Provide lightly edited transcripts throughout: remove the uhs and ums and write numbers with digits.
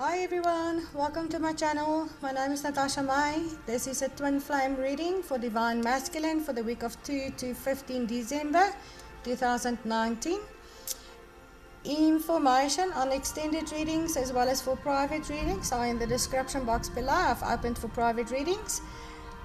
Hi everyone, welcome to my channel. My name is Natasha Mai. This is a twin flame reading for Divine Masculine for the week of 2 to 15 December 2019. Information on extended readings as well as for private readings are in the description box below. I've opened for private readings.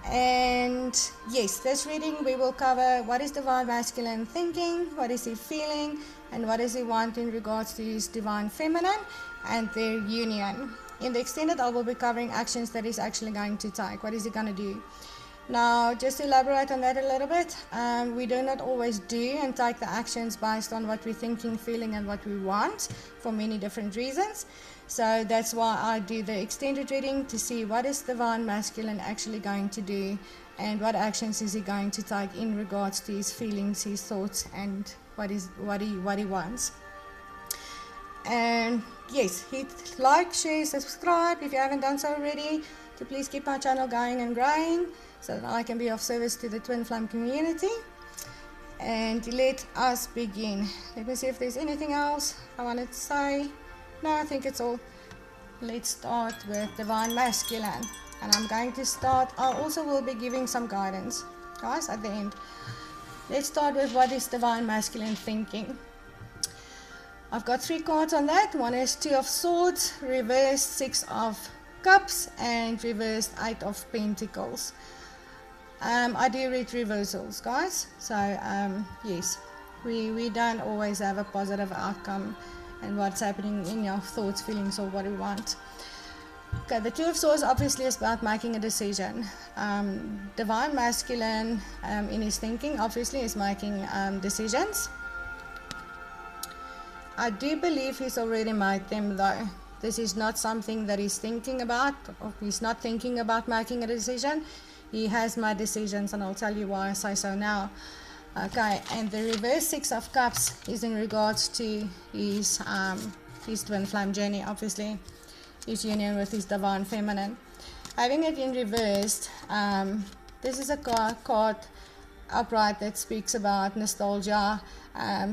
And yes, this reading we will cover what is Divine Masculine thinking, what is he feeling, and what does he want in regards to his Divine Feminine and their union. In the extended, I will be covering actions that he's actually going to take. What is he going to do? Now, just to elaborate on that a little bit, we do not always do and take the actions based on what we're thinking, feeling, and what we want for many different reasons. So that's why I do the extended reading, to see what is Divine Masculine actually going to do and what actions is he going to take in regards to his feelings, his thoughts, and what he wants. And yes, hit like, share, subscribe if you haven't done so already, to please keep my channel going and growing so that I can be of service to the twin flame community. And let us begin. Let me see if there's anything else I wanted to say. No, I think it's all. Let's start with Divine Masculine. And I'm going to start, I also will be giving some guidance, guys, at the end. Let's start with what is Divine Masculine thinking. I've got 3 cards on that. One is 2 of Swords, reversed 6 of Cups, and reversed 8 of Pentacles. I do read reversals, guys. So yes, we don't always have a positive outcome and what's happening in your thoughts, feelings, or what we want. Okay, the 2 of Swords obviously is about making a decision. Divine Masculine in his thinking obviously is making decisions. I do believe he's already made them though. This is not something that he's thinking about, or he's not thinking about making a decision. He has made decisions, and I'll tell you why I say so now. Okay, and the reverse 6 of Cups is in regards to his twin flame journey, obviously, his union with his Divine Feminine. Having it in reversed, this is a card upright that speaks about nostalgia,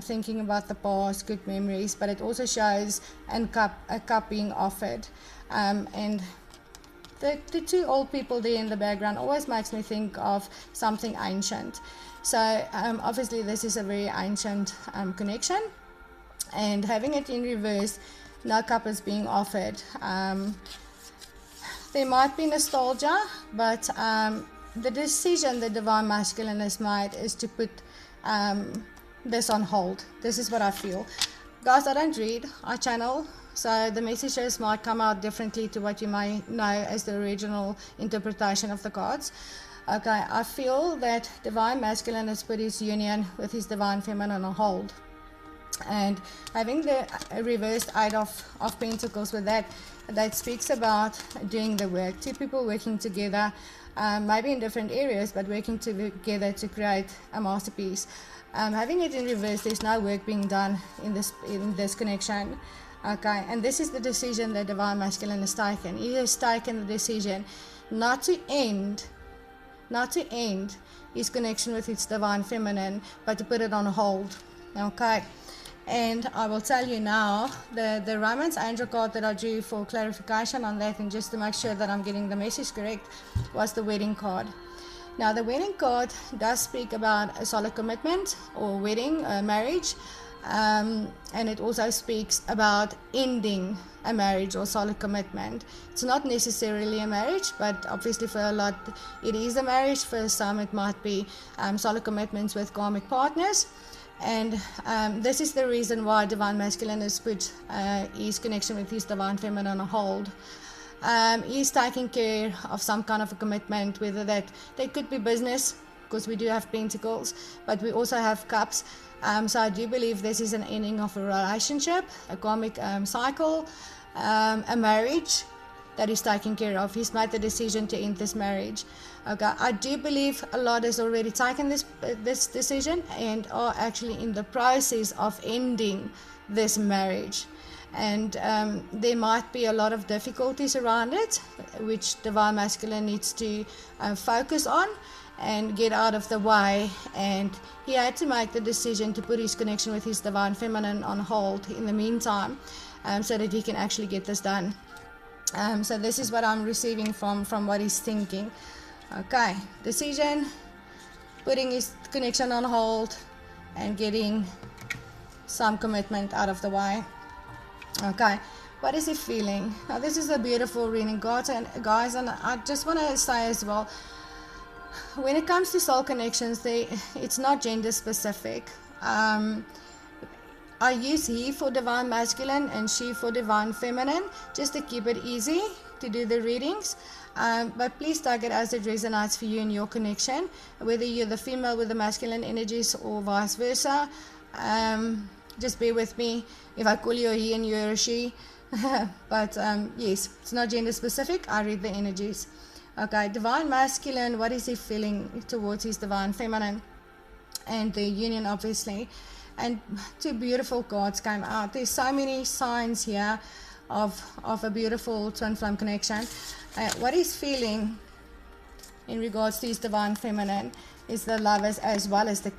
thinking about the past, good memories, but it also shows a cup being offered. And the 2 old people there in the background always makes me think of something ancient. So obviously this is a very ancient connection, and having it in reverse, no cup is being offered. There might be nostalgia, but the decision the Divine Masculine has made is to put this on hold. This is what I feel. Guys, I don't read, I channel, so the messages might come out differently to what you may know as the original interpretation of the cards. Okay, I feel that Divine Masculine has put his union with his Divine Feminine on hold. And having the reversed 8 of Pentacles with that speaks about doing the work. 2 people working together, maybe in different areas, but working together to create a masterpiece. Having it in reverse, there's no work being done in this connection. Okay, and this is the decision that Divine Masculine has taken. He has taken the decision not to end his connection with its Divine Feminine, but to put it on hold. Okay, and I will tell you now, the Romance Angel card that I drew for clarification on that, and just to make sure that I'm getting the message correct, was the Wedding card. Now the Wedding card does speak about a solid commitment, or wedding, marriage, and it also speaks about ending a marriage or solid commitment. It's not necessarily a marriage, but obviously for a lot it is a marriage. For some it might be solid commitments with karmic partners. And this is the reason why Divine Masculine has put his connection with his Divine Feminine on hold. He's taking care of some kind of a commitment, whether that could be business, because we do have Pentacles, but we also have Cups. So I do believe this is an ending of a relationship, a karmic cycle, a marriage that he's taking care of. He's made the decision to end this marriage. Okay, I do believe a lot has already taken this decision and are actually in the process of ending this marriage. And there might be a lot of difficulties around it, which Divine Masculine needs to focus on and get out of the way. And he had to make the decision to put his connection with his Divine Feminine on hold in the meantime, so that he can actually get this done. So this is what I'm receiving from what he's thinking. Okay, decision, putting his connection on hold, and getting some commitment out of the way. Okay, what is he feeling? Now this is a beautiful reading, guys, and I just want to say as well, when it comes to soul connections, it's not gender specific. I use he for divine masculine and she for divine feminine, just to keep it easy to do the readings. But please take it as it resonates for you in your connection, whether you're the female with the masculine energies or vice versa. Just bear with me if I call you a he and you're a she. But yes, it's not gender specific. I read the energies. Okay, divine masculine, what is he feeling towards his divine feminine? And the union, obviously. And two beautiful cards came out. There's so many signs here of a beautiful twin flame connection. What he's feeling in regards to his divine feminine is the Lovers, as well as the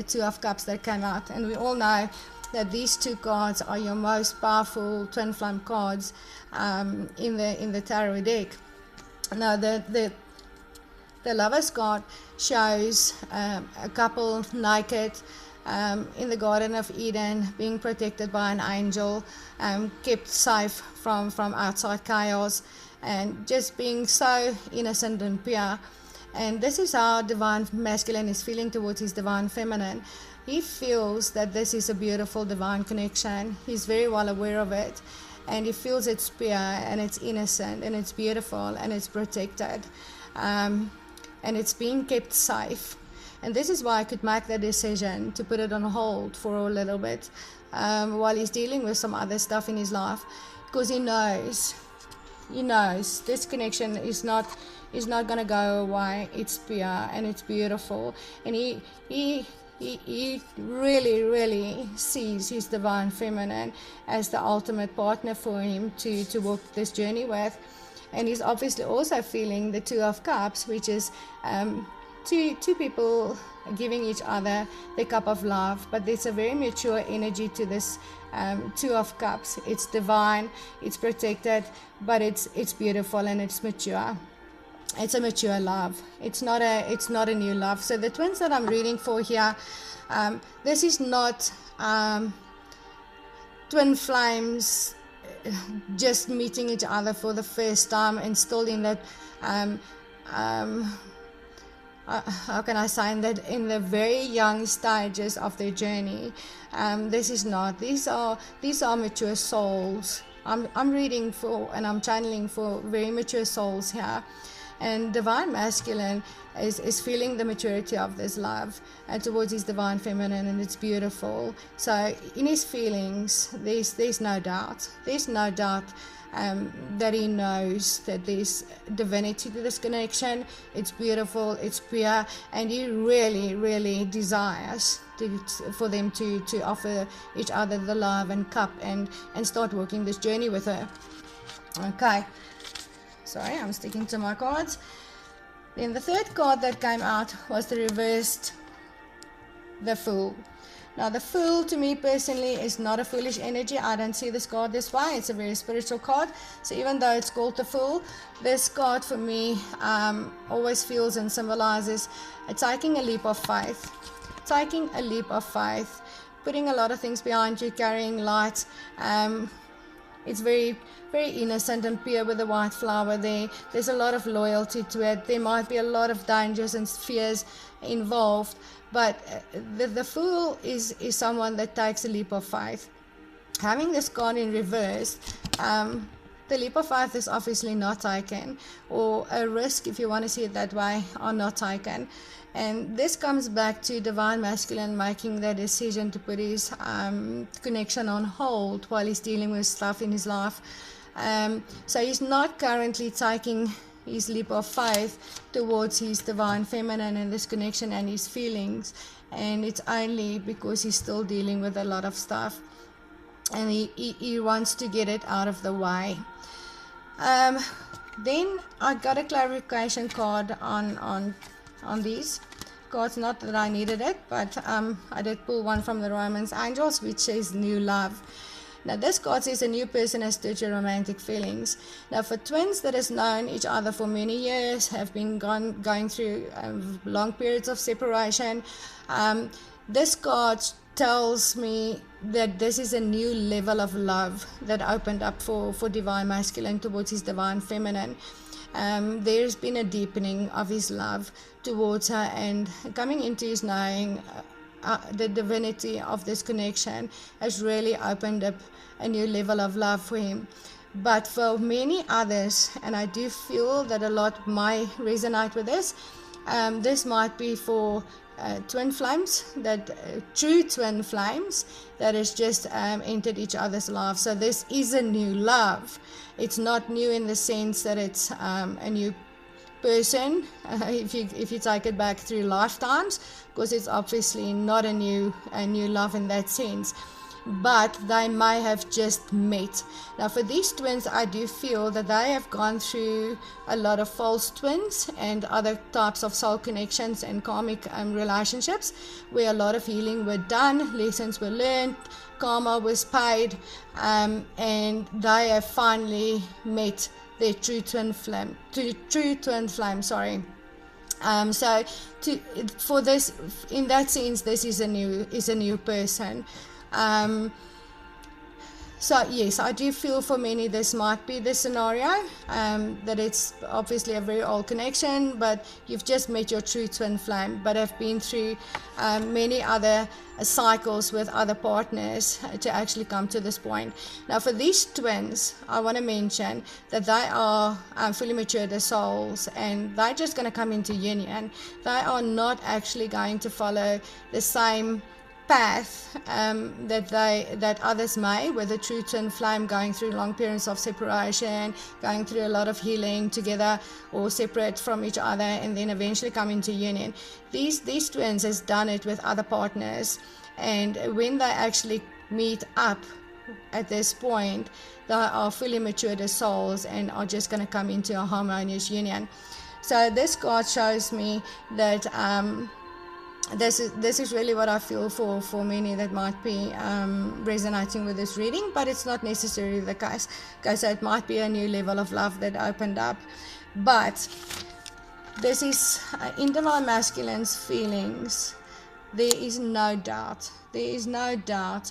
Two of Cups that came out. And we all know that these two cards are your most powerful twin flame cards in the tarot deck. Now the Lovers card shows a couple naked in the Garden of Eden, being protected by an angel, kept safe from outside chaos, and just being so innocent and pure. And this is how divine masculine is feeling towards his divine feminine. He feels that this is a beautiful divine connection. He's very well aware of it, and he feels it's pure and it's innocent and it's beautiful and it's protected, and it's being kept safe. And this is why I could make the decision to put it on hold for a little bit while he's dealing with some other stuff in his life, because he knows this connection is not going to go away. It's pure and it's beautiful, and he really, really sees his divine feminine as the ultimate partner for him to walk this journey with. And he's obviously also feeling the Two of Cups, which is two people giving each other the cup of love, but there's a very mature energy to this Two of Cups. It's divine, it's protected, but it's beautiful and it's mature. It's a mature love. It's not a new love. So the twins that I'm reading for here, this is not twin flames just meeting each other for the first time and still in that how can I say that, in the very young stages of their journey. This is not. These are mature souls. I'm reading for and I'm channeling for very mature souls here. And divine masculine is feeling the maturity of this love and towards his divine feminine, and it's beautiful. So in his feelings, there's no doubt. There's no doubt that he knows that there's divinity to this connection. It's beautiful, it's pure, and he really, really desires for them to offer each other the love and cup and start working this journey with her. Okay. Sorry, I'm sticking to my cards. Then the third card that came out was the reversed, the Fool. Now the Fool, to me personally, is not a foolish energy. I don't see this card this way. It's a very spiritual card. So even though it's called the Fool, this card for me always feels and symbolizes taking a leap of faith. Taking a leap of faith. Putting a lot of things behind you, carrying light. It's very, very innocent and pure with the white flower there. There's a lot of loyalty to it. There might be a lot of dangers and fears involved, but the Fool is someone that takes a leap of faith. Having this card in reverse, the leap of faith is obviously not taken, or a risk, if you want to see it that way, are not taken. And this comes back to divine masculine making the decision to put his connection on hold while he's dealing with stuff in his life. So he's not currently taking his leap of faith towards his divine feminine and this connection and his feelings. And it's only because he's still dealing with a lot of stuff. And he wants to get it out of the way. Then I got a clarification card on these cards. Not that I needed it, but I did pull one from the Romance Angels, which says new love. Now this card says a new person has stirred your romantic feelings. Now for twins that has known each other for many years, have been going through long periods of separation, this card tells me that this is a new level of love that opened up for divine masculine towards his divine feminine. There's been a deepening of his love towards her, and coming into his knowing the divinity of this connection has really opened up a new level of love for him. But for many others, and I do feel that a lot might resonate with this, this might be for twin flames, that true twin flames that has just entered each other's life. So this is a new love. It's not new in the sense that it's a new person, if you take it back through lifetimes, because it's obviously not a new love in that sense, but they may have just met. Now for these twins, I do feel that they have gone through a lot of false twins and other types of soul connections and karmic relationships, where a lot of healing were done, lessons were learned, karma was paid, and they have finally met their true twin flame. So for this, in that sense, this is a new person. So yes, I do feel for many this might be the scenario, that it's obviously a very old connection, but you've just met your true twin flame, but have been through many other cycles with other partners to actually come to this point. Now for these twins, I want to mention that they are fully matured as souls, and they're just going to come into union. They are not actually going to follow the same path that others may, with a true twin flame going through long periods of separation, going through a lot of healing together or separate from each other, and then eventually come into union. These twins has done it with other partners, and when they actually meet up at this point, they are fully matured as souls and are just going to come into a harmonious union. So this card shows me that this is really what I feel for many that might be resonating with this reading, but it's not necessarily the case. Okay, so it might be a new level of love that opened up, but this is in divine masculine's feelings. There is no doubt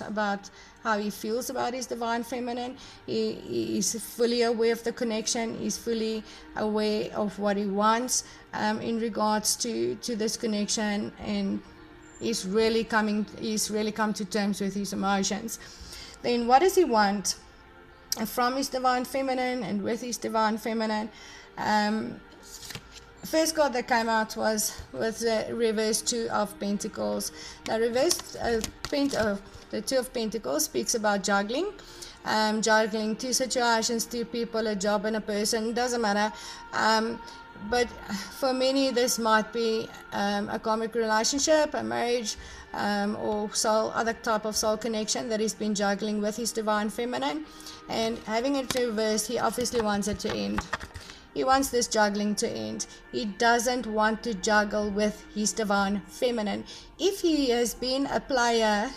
about how he feels about his divine feminine. He is fully aware of the connection. He's fully aware of what he wants in regards to this connection, and he's really come to terms with his emotions. Then what does he want from his divine feminine and with his divine feminine? First card that came out was with the reverse Two of Pentacles. Now the Two of Pentacles speaks about juggling. Juggling two situations, two people, a job and a person, doesn't matter. But for many this might be a karmic relationship, a marriage, or other type of soul connection that he's been juggling with his divine feminine. And having it reversed, he obviously wants it to end. He wants this juggling to end. He doesn't want to juggle with his divine feminine. If he has been a player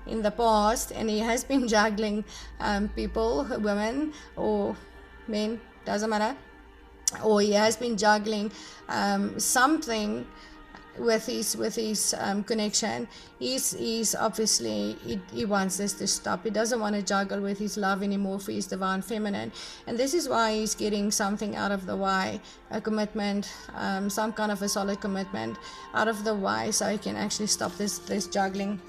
in the past and he has been juggling people, women or men, doesn't matter, or he has been juggling something with his connection, he's obviously he wants this to stop. He doesn't want to juggle with his love anymore for his divine feminine, and this is why he's getting something out of the way, a commitment, some kind of a solid commitment out of the way, so he can actually stop this juggling.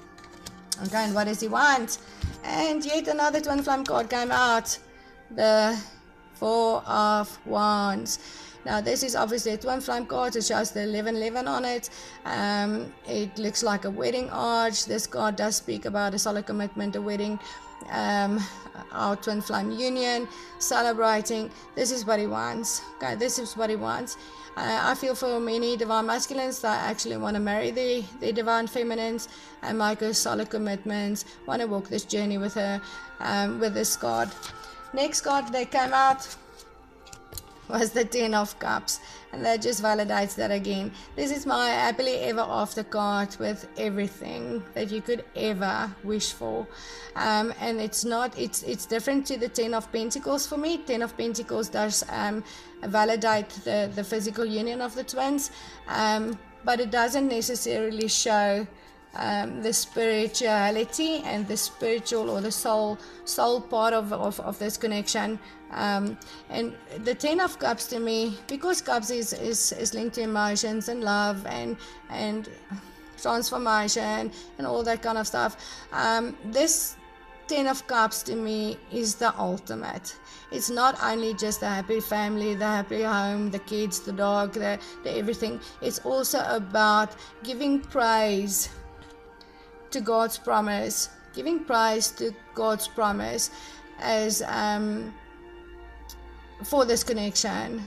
Okay, and what does he want? And yet another twin flame card came out, the Four of Wands. Now this is obviously a twin flame card. It shows the 1111 on it. It looks like a wedding arch. This card does speak about a solid commitment, a wedding, our twin flame union, celebrating. This is what he wants. Okay, this is what he wants. I feel for many divine masculines that actually want to marry their divine feminines and make a solid commitments, want to walk this journey with her, with this card. Next card that came out was the Ten of Cups, and that just validates that again. This is my happily ever after card with everything that you could ever wish for, and it's different to the Ten of Pentacles for me. Ten of Pentacles does validate the physical union of the twins, but it doesn't necessarily show the spirituality and the spiritual or the soul part of this connection. And the Ten of Cups to me, because Cups is linked to emotions and love and transformation and all that kind of stuff, this Ten of Cups to me is the ultimate. It's not only just the happy family, the happy home, the kids, the dog, the everything. It's also about giving praise to God's promise, giving praise to God's promise as for this connection.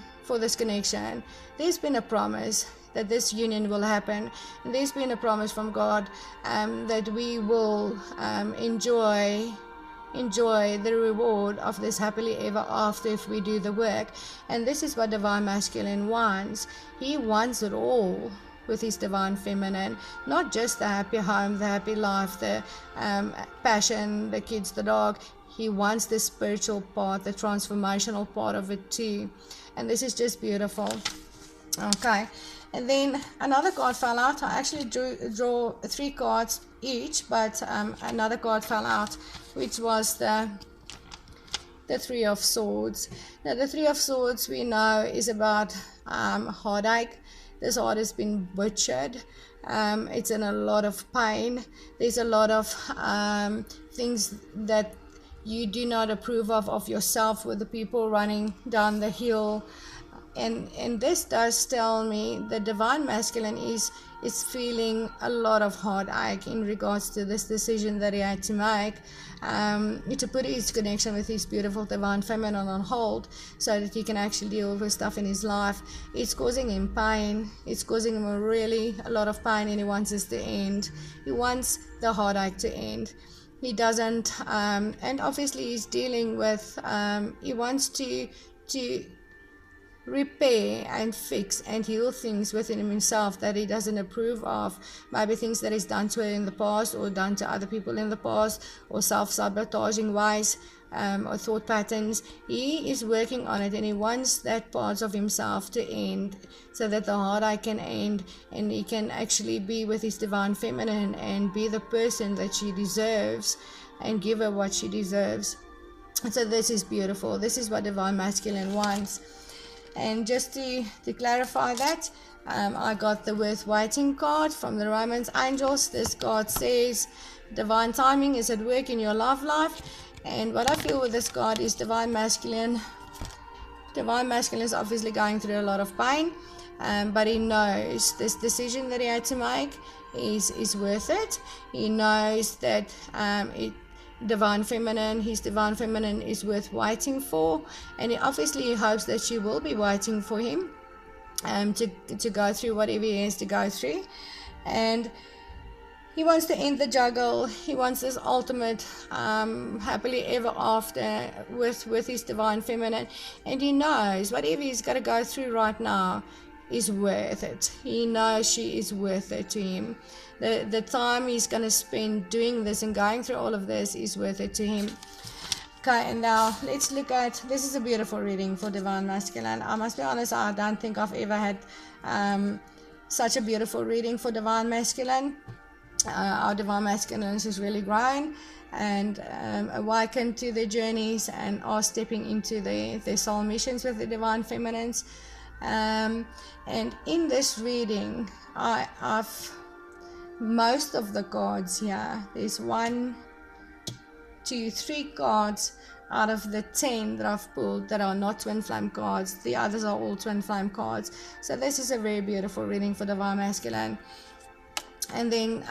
There's been a promise that this union will happen, and there's been a promise from God that we will enjoy the reward of this happily ever after if we do the work. And this is what Divine Masculine wants. He wants it all with his Divine Feminine, not just the happy home, the happy life, the passion, the kids, the dog. He wants the spiritual part, the transformational part of it too. And this is just beautiful. Okay, and then another card fell out. I actually draw 3 cards each, but another card fell out, which was the Three of Swords. Now the Three of Swords we know is about heartache. This heart has been butchered. It's in a lot of pain. There's a lot of things that you do not approve of yourself, with the people running down the hill. And this does tell me the Divine Masculine is feeling a lot of heartache in regards to this decision that he had to make, to put his connection with his beautiful Divine Feminine on hold so that he can actually deal with stuff in his life. It's causing him pain. It's causing him a lot of pain, and he wants this to end. He wants the heartache to end. He doesn't, and obviously he's dealing with, he wants to repair and fix and heal things within himself that he doesn't approve of. Maybe things that he's done to her in the past, or done to other people in the past, or self-sabotaging ways, or thought patterns. He is working on it, and he wants that parts of himself to end so that the heartache can end, and he can actually be with his Divine Feminine and be the person that she deserves and give her what she deserves. So this is beautiful. This is what Divine Masculine wants. And just to clarify that, I got the Worth Waiting card from the Romance Angels. This card says divine timing is at work in your love life. And what I feel with this card is Divine Masculine is obviously going through a lot of pain, but he knows this decision that he had to make is worth it. He knows that his Divine Feminine is worth waiting for, and he obviously hopes that she will be waiting for him to go through whatever he has to go through. And he wants to end the juggle. He wants this ultimate happily ever after with his Divine Feminine, and he knows whatever he's got to go through right now is worth it. He knows she is worth it to him. The time he's going to spend doing this and going through all of this is worth it to him. Okay, and now let's look at, this is a beautiful reading for Divine Masculine. I must be honest, I don't think I've ever had such a beautiful reading for Divine Masculine. Our Divine Masculines is really grown and awakened to their journeys and are stepping into their soul missions with the Divine Feminines. And in this reading, I've most of the cards here, there's 1, 2, 3 cards out of the 10 that I've pulled that are not twin flame cards. The others are all twin flame cards. So this is a very beautiful reading for Divine Masculine. And then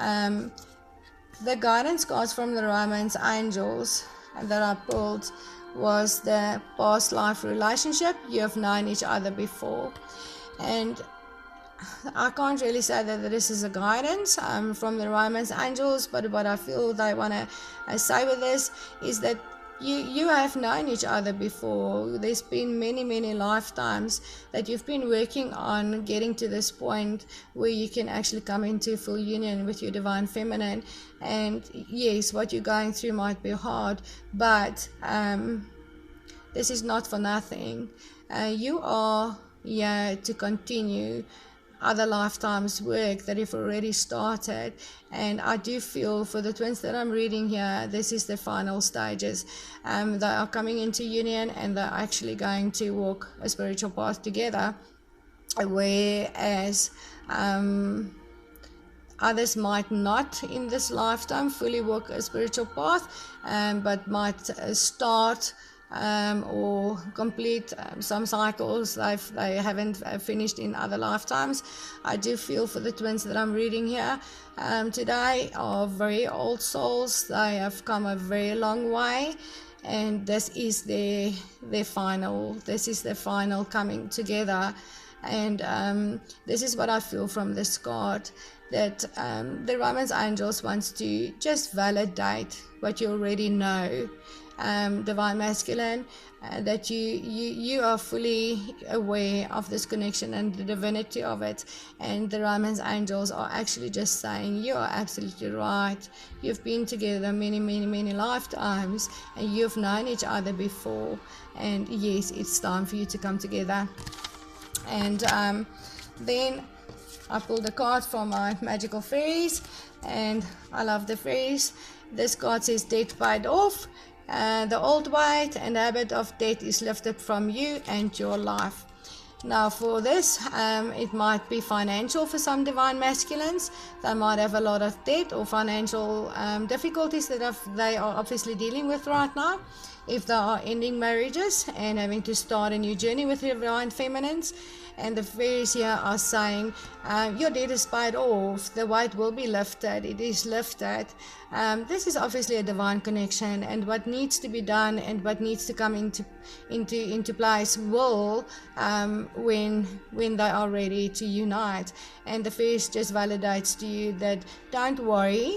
the guidance cards from the Romance Angels that I pulled was the past life relationship. You have known each other before, and I can't really say that this is a guidance from the Romance Angels, but what I feel they want to say with this is that you have known each other before. There's been many lifetimes that you've been working on getting to this point where you can actually come into full union with your divine feminine. And yes, what you're going through might be hard, but this is not for nothing. You are here to continue other lifetimes work that you've already started. And I do feel for the twins that I'm reading here, this is the final stages. They are coming into union, and they're actually going to walk a spiritual path together, whereas others might not in this lifetime fully walk a spiritual path, but might start or complete some cycles they haven't finished in other lifetimes. I do feel for the twins that I'm reading here today are very old souls. They have come a very long way, and this is their final. This is their final coming together. And this is what I feel from this card, that the Romance Angels wants to just validate what you already know, Divine Masculine, that you are fully aware of this connection and the divinity of it. And the Romance Angels are actually just saying, you are absolutely right. You've been together many lifetimes, and you've known each other before, and yes, it's time for you to come together. And then I pulled a card from my magical fairies, and I love the fairies. This card says debt paid off, the old weight and habit of debt is lifted from you and your life. Now for this, it might be financial for some divine masculines. They might have a lot of debt or financial difficulties that they are obviously dealing with right now. If they are ending marriages and having to start a new journey with your divine feminines. And the fairies here are saying, your debt is paid off, the weight will be lifted, it is lifted. This is obviously a divine connection, and what needs to be done and what needs to come into place will when they are ready to unite. And the fairies just validates to you that don't worry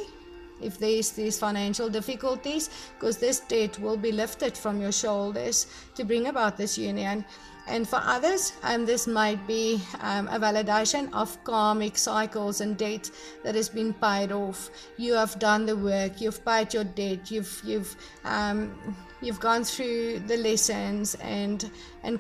if there's these financial difficulties, because this debt will be lifted from your shoulders to bring about this union. And for others, this might be a validation of karmic cycles and debt that has been paid off. You have done the work, you've paid your debt, you've gone through the lessons and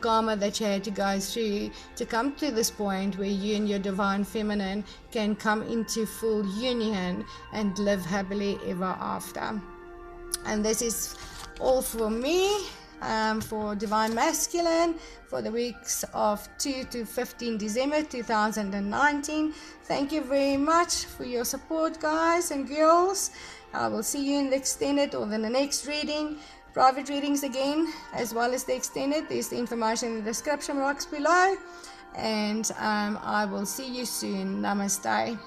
karma that you had to go through to come to this point where you and your divine feminine can come into full union and live happily ever after. And this is all for me. For Divine Masculine for the weeks of 2 to 15 December 2019. Thank you very much for your support, guys and girls. I will see you in the extended or in the next reading. Private readings again, as well as the extended. There's the information in the description box below. And I will see you soon. Namaste.